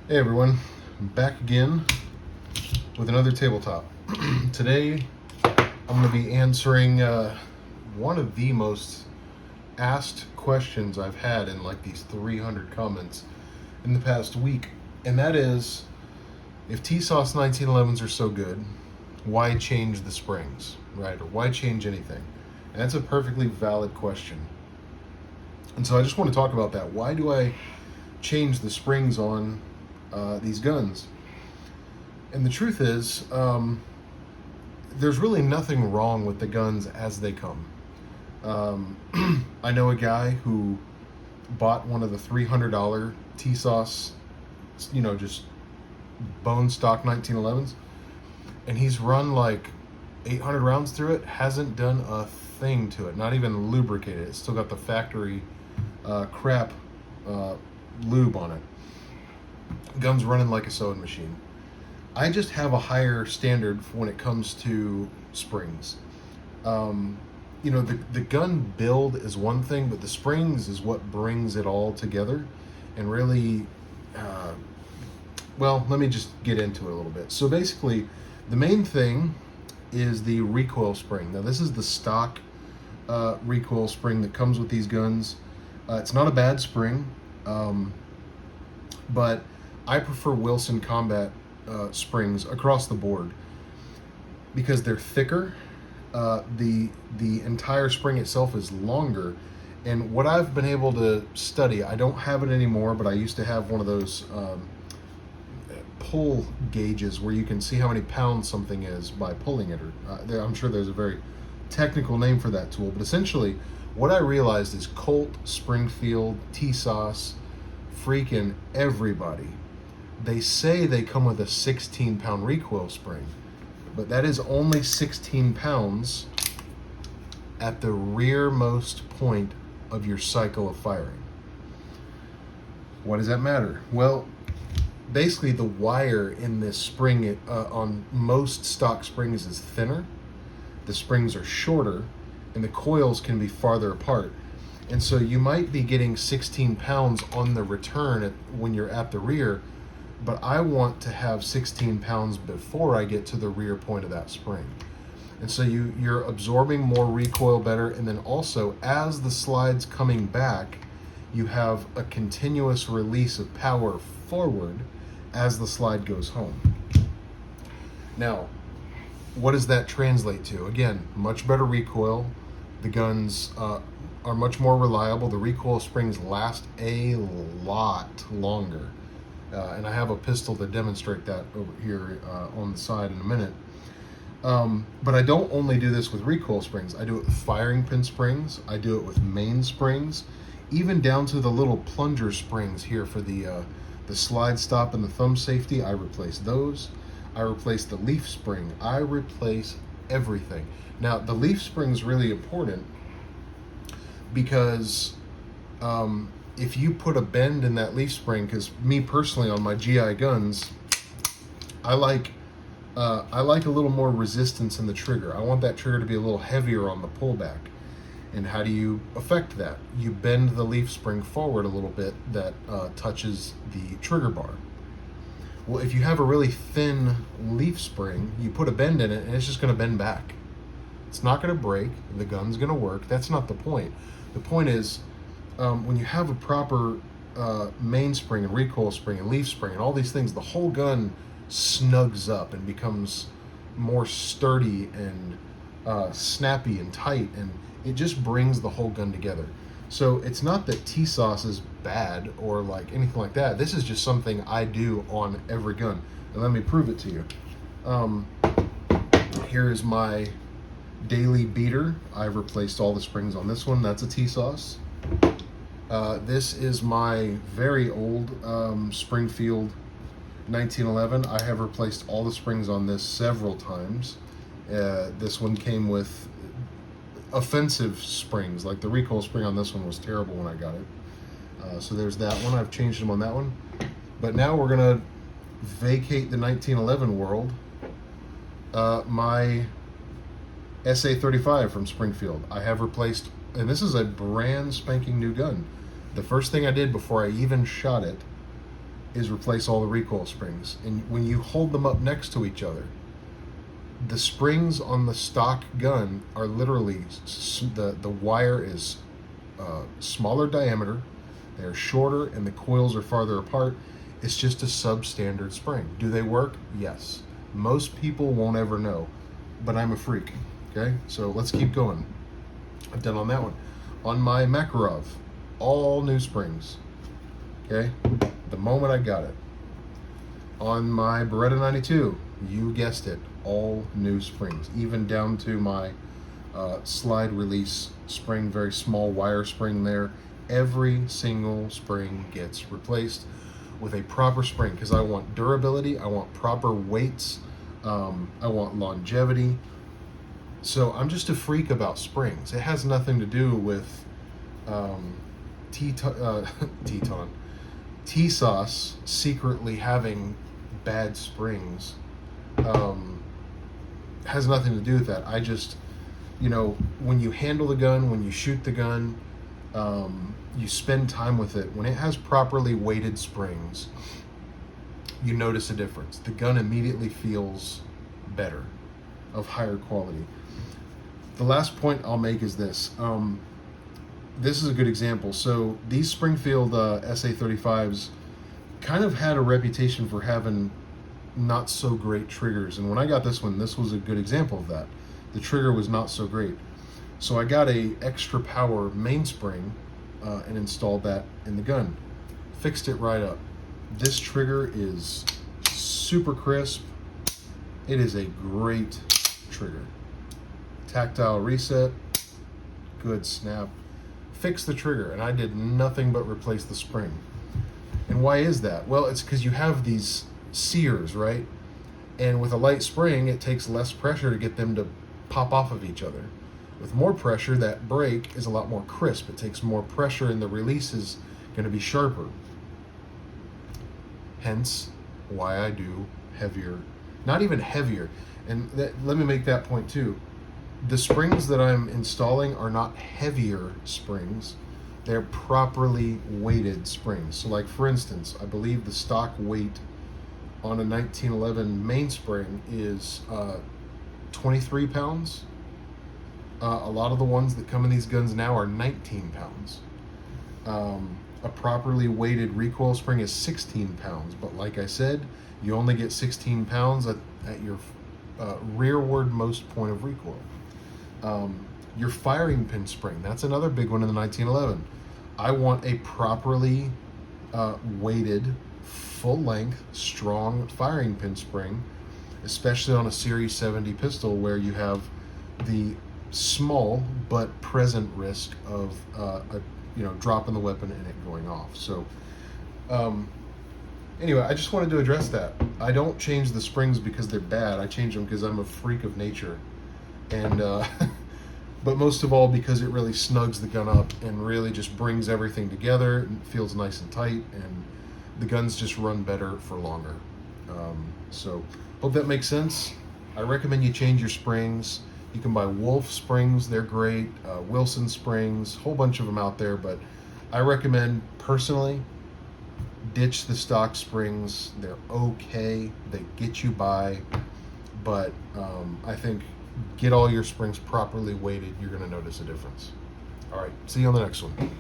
Hey everyone, I'm back again with another tabletop. Today I'm going to be answering one of the most asked questions I've had in like these 300 comments in the past week, and that is, if Tisas 1911s are so good, why change the springs, right? Or why change anything? And that's a perfectly valid question. And so I just want to talk about that. Why do I change the springs on these guns? And the truth is, there's really nothing wrong with the guns as they come. I know a guy who bought one of the $300 Tisas, just bone stock 1911s, and he's run like 800 rounds through it, hasn't done a thing to it, not even lubricated. It's still got the factory crap lube on it. Gun's running like a sewing machine. I just have a higher standard when it comes to springs. The gun build is one thing, but the springs is what brings it all together. And really, let me just get into it a little bit. So basically, the main thing is the recoil spring. Now, this is the stock recoil spring that comes with these guns. It's not a bad spring, but I prefer Wilson Combat springs across the board because they're thicker. The entire spring itself is longer, and what I've been able to study, I don't have it anymore, but I used to have one of those pull gauges where you can see how many pounds something is by pulling it. Or I'm sure there's a very technical name for that tool, but essentially what I realized is Colt, Springfield, Tisas, freaking everybody, they say they come with a 16-pound recoil spring, but that is only 16 pounds at the rearmost point of your cycle of firing. Why does that matter? Well, basically the wire in this spring on most stock springs is thinner, the springs are shorter, and the coils can be farther apart. And so you might be getting 16 pounds on the return when you're at the rear, but I want to have 16 pounds before I get to the rear point of that spring. And so you're absorbing more recoil better, and then also as the slide's coming back, you have a continuous release of power forward as the slide goes home. Now, what does that translate to? Again, much better recoil. The guns are much more reliable. The recoil springs last a lot longer. And I have a pistol to demonstrate that over here on the side in a minute. But I don't only do this with recoil springs. I do it with firing pin springs. I do it with main springs, even down to the little plunger springs here for the slide stop and the thumb safety. I replace those. I replace the leaf spring. I replace everything. Now, the leaf spring is really important because if you put a bend in that leaf spring, because me personally on my GI guns, I like a little more resistance in the trigger. I want that trigger to be a little heavier on the pullback. And how do you affect that? You bend the leaf spring forward a little bit that touches the trigger bar. Well, if you have a really thin leaf spring, you put a bend in it and it's just going to bend back. It's not going to break. The gun's going to work. That's not the point. The point is, when you have a proper mainspring and recoil spring and leaf spring and all these things, the whole gun snugs up and becomes more sturdy and snappy and tight, and it just brings the whole gun together. So it's not that Tisas is bad or like anything like that. This is just something I do on every gun. And let me prove it to you. Here is my daily beater. I've replaced all the springs on this one. That's a Tisas. This is my very old Springfield 1911. I have replaced all the springs on this several times. This one came with offensive springs, like the recoil spring on this one was terrible when I got it. So there's that one. I've changed them on that one. But now we're gonna vacate the 1911 world. My SA-35 from Springfield, I have replaced, and this is a brand spanking new gun. The first thing I did before I even shot it is replace all the recoil springs. And when you hold them up next to each other, the springs on the stock gun are literally, the wire is smaller diameter, they're shorter, and the coils are farther apart. It's just a substandard spring. Do they work? Yes. Most people won't ever know, but I'm a freak. Okay, so let's keep going. I've done on that one. On my Makarov, all new springs. Okay, the moment I got it. On my Beretta 92, you guessed it, all new springs, even down to my slide release spring, very small wire spring there. Every single spring gets replaced with a proper spring, because I want durability, I want proper weights, I want longevity. So I'm just a freak about springs. It has nothing to do with Tisas secretly having bad springs. Has nothing to do with that. I just, when you handle the gun, when you shoot the gun, you spend time with it. When it has properly weighted springs, you notice a difference. The gun immediately feels better, of higher quality. The last point I'll make is this. This is a good example. So these Springfield SA35s kind of had a reputation for having not so great triggers. And when I got this one, this was a good example of that. The trigger was not so great. So I got a extra power mainspring and installed that in the gun. Fixed it right up. This trigger is super crisp. It is a great trigger. Tactile reset, good snap. Fix the trigger, and I did nothing but replace the spring. And why is that? Well, it's because you have these sears, right? And with a light spring, it takes less pressure to get them to pop off of each other. With more pressure, that break is a lot more crisp. It takes more pressure, and the release is going to be sharper. Hence, why I do heavier, not even heavier. And let me make that point too. The springs that I'm installing are not heavier springs. They're properly weighted springs. So like, for instance, I believe the stock weight on a 1911 mainspring is 23 pounds. A lot of the ones that come in these guns now are 19 pounds. A properly weighted recoil spring is 16 pounds. But like I said, you only get 16 pounds at your rearward most point of recoil. Your firing pin spring, that's another big one in the 1911. I want a properly weighted, full-length, strong firing pin spring, especially on a Series 70 pistol where you have the small but present risk of dropping the weapon and it going off. So anyway, I just wanted to address that. I don't change the springs because they're bad. I change them because I'm a freak of nature. And but most of all because it really snugs the gun up and really just brings everything together and feels nice and tight, and the guns just run better for longer. So hope that makes sense. I recommend you change your springs. You can buy Wolf springs, they're great. Wilson springs, whole bunch of them out there, but I recommend personally ditch the stock springs. They're okay, they get you by, but I think get all your springs properly weighted. You're going to notice a difference. All right, see you on the next one.